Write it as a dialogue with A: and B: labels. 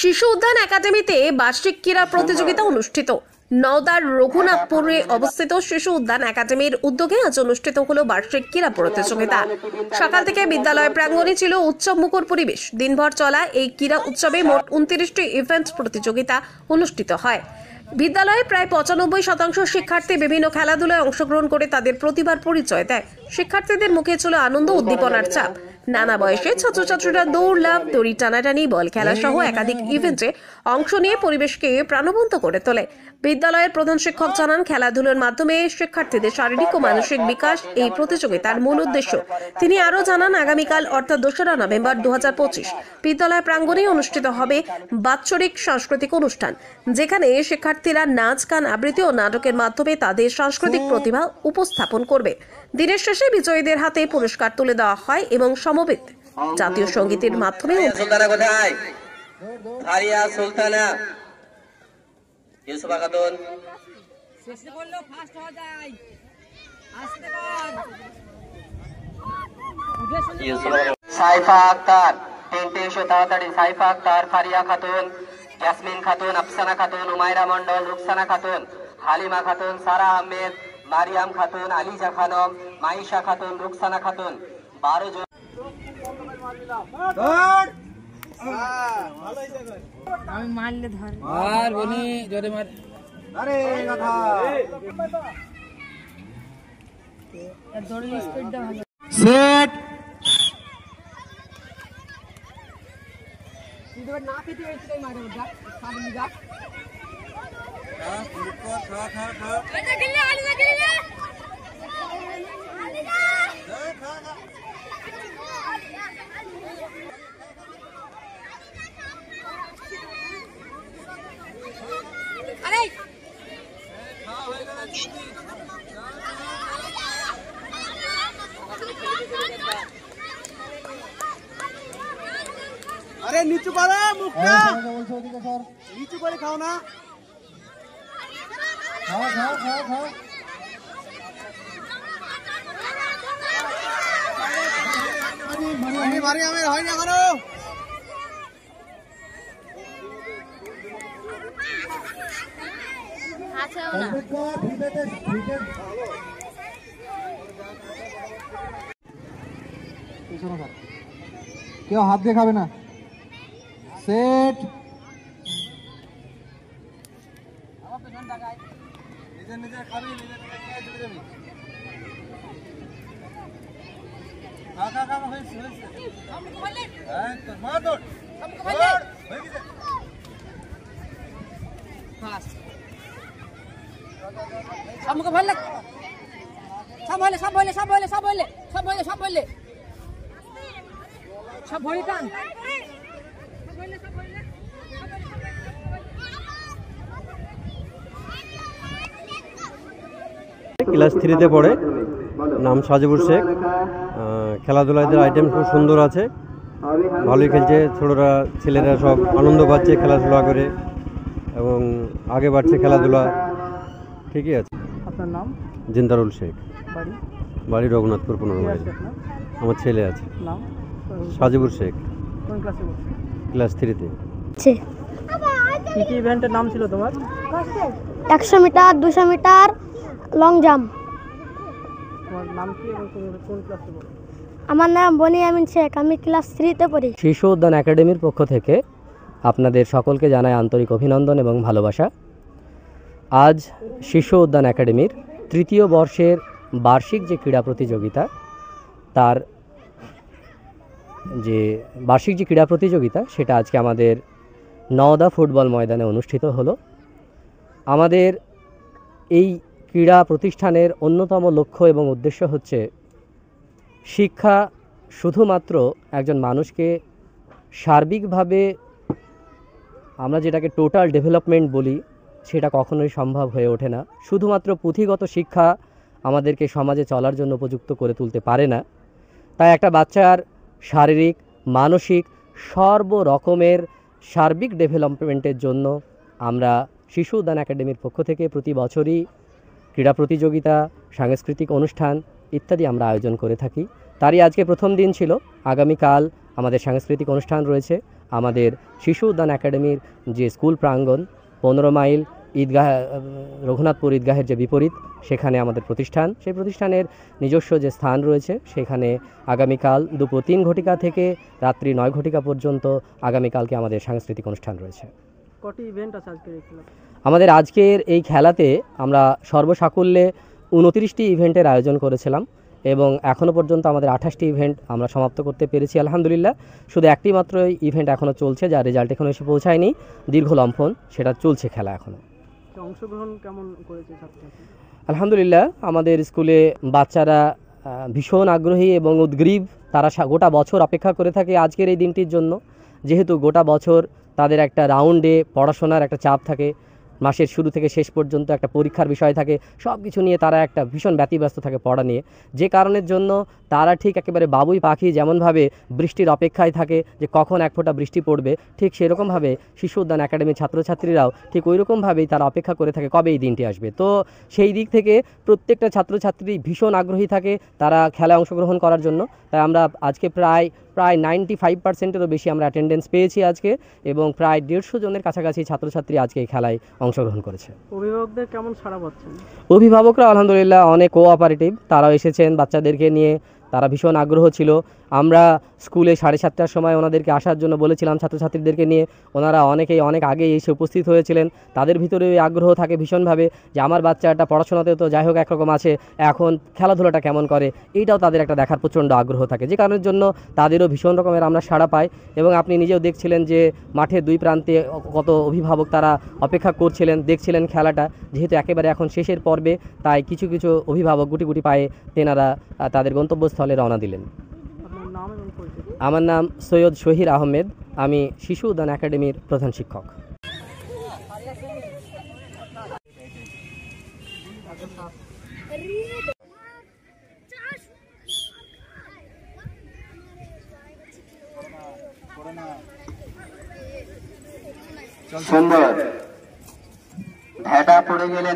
A: শিশু উদ্যান একাডেমিতে বার্ষিক ক্রীড়া প্রতিযোগিতা অনুষ্ঠিত। নওদার রঘুনাথপুরে অবস্থিত শিশু উদ্যান একাডেমির উদ্যোগে আজ অনুষ্ঠিত হলো বার্ষিক ক্রীড়া প্রতিযোগিতা। সকাল থেকে বিদ্যালয় প্রাঙ্গণে ছিল উৎসব মুখর পরিবেশ। দিনভর চলা এই ক্রীড়া উৎসবে মোট 29টি ইভেন্ট প্রতিযোগিতা অনুষ্ঠিত হয়। বিদ্যালয়ে প্রায় 95% শিক্ষার্থী বিভিন্ন খেলাধুলায় অংশগ্রহণ করে তাদের প্রতিভার পরিচয় দেয়। শিক্ষার্থীদের মুখে ছিল আনন্দ উদ্দীপনার ছাপ। নানা বয়সে ছাত্রছাত্রীরা দৌড় লাফ, দড়ি টানাটানি, বল খেলা সহ একাধিক ইভেন্টে অংশ নিয়ে পরিবেশকে প্রাণবন্ত করে তোলে। বিদ্যালয়ের প্রধান শিক্ষক জানান, খেলাধুলার মাধ্যমে শিক্ষার্থীদের শারীরিক ও মানসিক বিকাশ এই প্রতিযোগিতার মূল উদ্দেশ্য। তিনি আরও জানান, আগামীকাল অর্থাৎ 2রা নভেম্বর 2025 বিদ্যালয় প্রাঙ্গণে অনুষ্ঠিত হবে বাৎসরিক সাংস্কৃতিক অনুষ্ঠান, যেখানে শিক্ষার্থীরা নাচ, গান, আবৃত্তি ও নাটকের মাধ্যমে তাদের সাংস্কৃতিক প্রতিভা উপস্থাপন করবে। দিনের শেষে বিজয়ীদের হাতে পুরস্কার তুলে দেওয়া হয় এবং সমবেত জাতীয় সঙ্গীতের মাধ্যমে
B: সাইফা আক্তার, তাড়াতাড়ি সাইফা আক্তার, ফারিয়া খাতুন, ইয়াসমিন খাতুন, আফসানা খাতুন, উমাইরা মন্ডল, রুকসানা খাতুন, হালিমা খাতুন, সারা আহমেদ, মারিয়াম খাতুন, আলিজা খানম, মাইশা খাতুন, রুকসানা খাতুন। 12 জন।
C: আমি মারলে ধর
D: আর বলি জোরে মার।
C: আরে কথা দৌড়ের স্পিডটা ভালো।
D: সেট
C: তুই না পেতে এটাই মারে যা সামনে যা। এটা খেলে আলু খেলে
E: अरे नीचू करो मुखना नीचू करे खाओ ना खाओ खाओ खाओ खाओ मारी मारी हमें হয় না করো
C: আচ্ছা না
E: কেউ হাত দেখাবে না। সেট নিজে নিজে খাবি, নিজে নিজে খেয়ে চলে যাবি। খা খা খা হয়েছে হয়েছে হ্যাঁ তো মার দৌড় হয়ে গেছে
C: ফাস্ট সামুকে ভাল লাগ সব বলে সব বলে সব বলে সব বলে সব বলে সব বলে সব ভরি টান
F: ক্লাস 3-তে পড়ে, নাম সাজিবুর শেখ। খেলাধুলাদের আইটেম খুব সুন্দর আছে, ভালোই খেলছে। ছোটরা ছেলেরা সব আনন্দ পাচ্ছে খেলাধুলা করে এবং আগে বাড়ছে খেলাধুলা। ঠিকই আছে।
E: আপনার নাম?
F: জিন্দারুল শেখ।
E: বাড়ি?
F: বাড়ি রঘুনাথপুর 15 মাইল। আমার ছেলে আছে।
E: নাম?
F: সাজিবুর শেখ।
E: কোন ক্লাসে পড়ছে?
F: ক্লাস 3-তে।
E: কি কি ইভেন্টের নাম ছিল তোমার?
G: 100 মিটার, 200 মিটার, লং জাম্প।
E: তোমার নাম কি এবং কোন ক্লাসে পড়ো?
G: আমার নাম বনিয়ামিন শেখ, আমি ক্লাস 3-তে পড়ি।
H: শিশু উদ্যান একাডেমির পক্ষ থেকে আপনাদের সকলকে জানাই আন্তরিক অভিনন্দন এবং ভালোবাসা। আজ শিশু উদ্যান একাডেমির 3য় বর্ষের বার্ষিক যে ক্রীড়া প্রতিযোগিতা, তার যে বার্ষিক যে ক্রীড়া প্রতিযোগিতা সেটা আজকে আমাদের নওদা ফুটবল ময়দানে অনুষ্ঠিত হলো। আমাদের এই ক্রীড়া প্রতিষ্ঠানের অন্যতম লক্ষ্য এবং উদ্দেশ্য হচ্ছে শিক্ষা শুধুমাত্র একজন মানুষকে সার্বিকভাবে, আমরা যেটাকে টোটাল ডেভেলপমেন্ট বলি, সেটা কখনোই সম্ভব হয়ে ওঠে না। শুধুমাত্র পুঁথিগত শিক্ষা আমাদেরকে সমাজে চলার জন্য উপযুক্ত করে তুলতে পারে না। তাই একটা বাচ্চার শারীরিক, মানসিক সর্বরকমের সার্বিক ডেভেলপমেন্টের জন্য আমরা শিশু উদ্যান একাডেমির পক্ষ থেকে প্রতি বছরই ক্রীড়া প্রতিযোগিতা, সাংস্কৃতিক অনুষ্ঠান ইত্যাদি আমরা আয়োজন করে থাকি। তারই আজকে প্রথম দিন ছিল। আগামীকাল আমাদের সাংস্কৃতিক অনুষ্ঠান রয়েছে। আমাদের শিশু উদ্যান একাডেমির যে স্কুল প্রাঙ্গণ 15 মাইল ঈদগাহ রঘুনাথপুর ঈদগাহের যে বিপরীত সেখানে আমাদের প্রতিষ্ঠান, সেই প্রতিষ্ঠানের নিজস্ব যে স্থান রয়েছে সেখানে আগামীকাল দুপুর 3 ঘটিকা থেকে রাত্রি 9 ঘটিকা পর্যন্ত আগামীকালকে আমাদের সাংস্কৃতিক অনুষ্ঠান রয়েছে।
I: কটি ইভেন্ট আছে আজকের এই খেলা?
H: আমাদের আজকের এই খেলাতে আমরা সর্বসাকুল্যে 29টি ইভেন্টের আয়োজন করেছিলাম এবং এখনও পর্যন্ত আমাদের 28টি ইভেন্ট আমরা সমাপ্ত করতে পেরেছি আলহামদুলিল্লাহ। শুধু একটি মাত্র ইভেন্ট এখনও চলছে, যার রেজাল্ট এখনও এসে পৌঁছায়নি, দীর্ঘ লম্ফন, সেটা চলছে খেলা এখনও।
I: অংশগ্রহণ কেমন করেছে ছাত্রছাত্রী?
H: আলহামদুলিল্লাহ, আমাদের স্কুলে বাচ্চারা ভীষণ আগ্রহী এবং উদ্গ্রীব। তারা গোটা বছর অপেক্ষা করে থাকে আজকের এই দিনটির জন্য, যেহেতু গোটা বছর তাদের একটা রাউন্ডে পড়াশোনার একটা চাপ থাকে, মাসের শুরু থেকে শেষ পর্যন্ত একটা পরীক্ষার বিষয় থাকে, সব কিছু নিয়ে তারা একটা ভীষণ ব্যতিব্যস্ত থাকে পড়া নিয়ে, যে কারণের জন্য তারা ঠিক একেবারে বাবুই পাখি যেমনভাবে বৃষ্টির অপেক্ষায় থাকে যে কখন এক ফোঁটা বৃষ্টি পড়বে, ঠিক সেরকমভাবে শিশু উদ্যান একাডেমির ছাত্রছাত্রীরাও ঠিক ওই রকমভাবেই তারা অপেক্ষা করে থাকে কবে এই দিনটি আসবে। তো সেই দিক থেকে প্রত্যেকটা ছাত্রছাত্রী ভীষণ আগ্রহী থাকে তারা খেলায় অংশগ্রহণ করার জন্য। তাই আমরা আজকে প্রায় 95%-এরও বেশি আমরা অ্যাটেন্ডেন্স পেয়েছি আজকে, এবং প্রায় 150 জনের কাছাকাছি ছাত্রছাত্রী আজকে এই খেলায় অংশগ্রহণ করেছে।
I: অভিভাবকদের কেমন সাড়া পাচ্ছেন?
H: অভিভাবকরা আলহামদুলিল্লাহ অনেক কোঅপারেটিভ, তারাও এসেছেন বাচ্চাদেরকে নিয়ে, তারা ভীষণ আগ্রহ ছিল। আমরা স্কুলে 7:30টার সময় ওনাদেরকে আসার জন্য বলেছিলাম ছাত্রছাত্রীদেরকে নিয়ে, ওনারা অনেকেই অনেক আগেই এসে উপস্থিত হয়েছিলেন। তাদের ভিতরে ওই আগ্রহ থাকে ভীষণভাবে যে আমার বাচ্চাটা পড়াশোনাতে তো যাই হোক একরকম আছে, এখন খেলাধুলাটা কেমন করে, এইটাও তাদের একটা দেখার প্রচণ্ড আগ্রহ থাকে, যে কারণের জন্য তাদেরও ভীষণ রকমের আমরা সাড়া পাই। এবং আপনি নিজেও দেখছিলেন যে মাঠের দুই প্রান্তে কত অভিভাবক তারা অপেক্ষা করছিলেন, দেখছিলেন খেলাটা, যেহেতু একেবারে এখন শেষের পর্বে, তাই কিছু কিছু অভিভাবক গুটি গুটি পায়ে তেনারা তাদের গন্তব্যস্থলে রওনা দিলেন। আমার নাম সৈয়দ শহীর আহমেদ, আমি শিশু উদ্যান একাডেমির প্রধান শিক্ষক।
B: সুন্দর ঢেটা পড়ে গেলে